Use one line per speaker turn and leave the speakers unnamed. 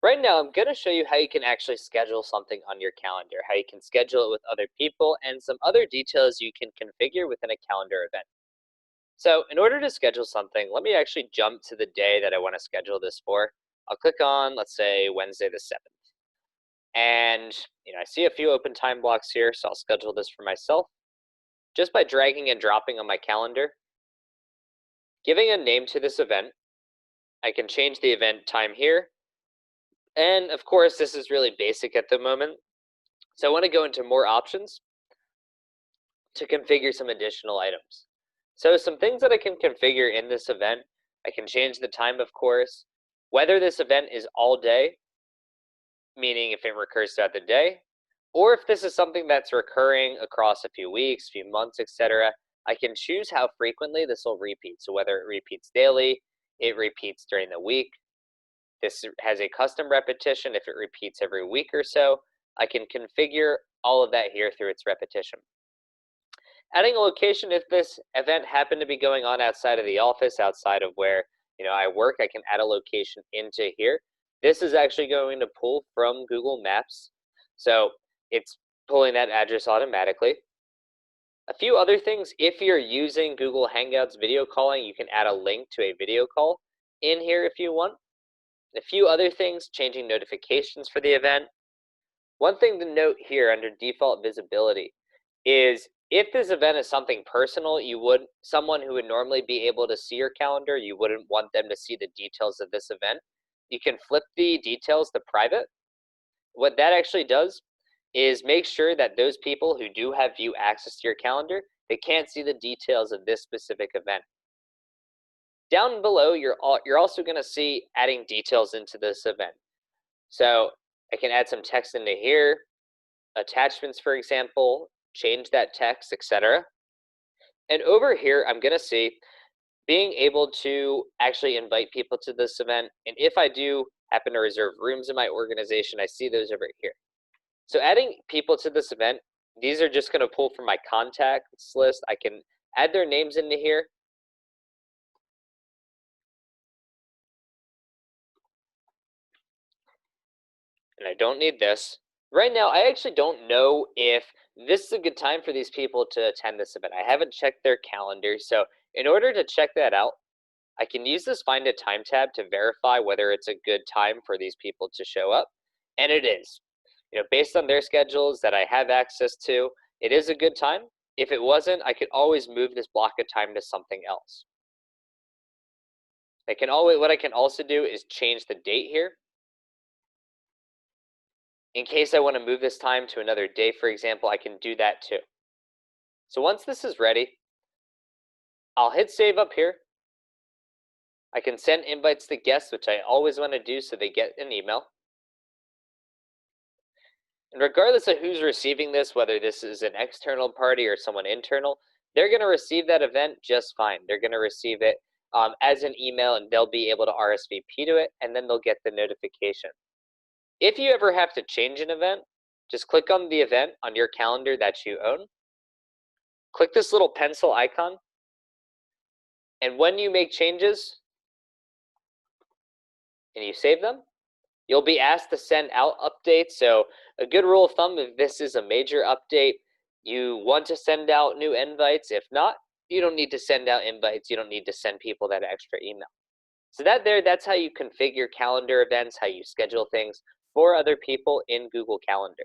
Right now, I'm going to show you how you can actually schedule something on your calendar, how you can schedule it with other people, and some other details you can configure within a calendar event. So in order to schedule something, let me actually jump to the day that I want to schedule this for. I'll click on, let's say, Wednesday the 7th. And I see a few open time blocks here, so I'll schedule this for myself just by dragging and dropping on my calendar. Giving a name to this event, I can change the event time here. And of course, this is really basic at the moment. So I want to go into more options to configure some additional items. So some things that I can configure in this event, I can change the time, of course, whether this event is all day, meaning if it recurs throughout the day, or if this is something that's recurring across a few weeks, few months, etc. I can choose how frequently this will repeat. So whether it repeats daily, it repeats during the week. This has a custom repetition if it repeats every week or so. I can configure all of that here through its repetition. Adding a location, if this event happened to be going on outside of the office, outside of where I work, I can add a location into here. This is actually going to pull from Google Maps, so it's pulling that address automatically. A few other things, if you're using Google Hangouts video calling, you can add a link to a video call in here if you want. A few other things, changing notifications for the event. One thing to note here under default visibility is if this event is something personal, someone who would normally be able to see your calendar, you wouldn't want them to see the details of this event. You can flip the details to private. What that actually does is make sure that those people who do have view access to your calendar, they can't see the details of this specific event. Down below, you're also going to see adding details into this event. So I can add some text into here, attachments, for example, change that text, etc. And over here, I'm going to see being able to actually invite people to this event. And if I do happen to reserve rooms in my organization, I see those over here. So adding people to this event, these are just going to pull from my contacts list. I can add their names into here. And I don't need this. Right now, I actually don't know if this is a good time for these people to attend this event. I haven't checked their calendar. So in order to check that out, I can use this Find a Time tab to verify whether it's a good time for these people to show up. And it is. Based on their schedules that I have access to, it is a good time. If it wasn't, I could always move this block of time to something else. What I can also do is change the date here. In case I want to move this time to another day, for example, I can do that too. So once this is ready, I'll hit save up here. I can send invites to guests, which I always want to do so they get an email. And regardless of who's receiving this, whether this is an external party or someone internal, they're going to receive that event just fine. They're going to receive it as an email, and they'll be able to RSVP to it, and then they'll get the notification. If you ever have to change an event, just click on the event on your calendar that you own. Click this little pencil icon. And when you make changes and you save them, you'll be asked to send out updates. So a good rule of thumb, if this is a major update, you want to send out new invites. If not, you don't need to send out invites. You don't need to send people that extra email. So that's how you configure calendar events, how you schedule things for other people in Google Calendar.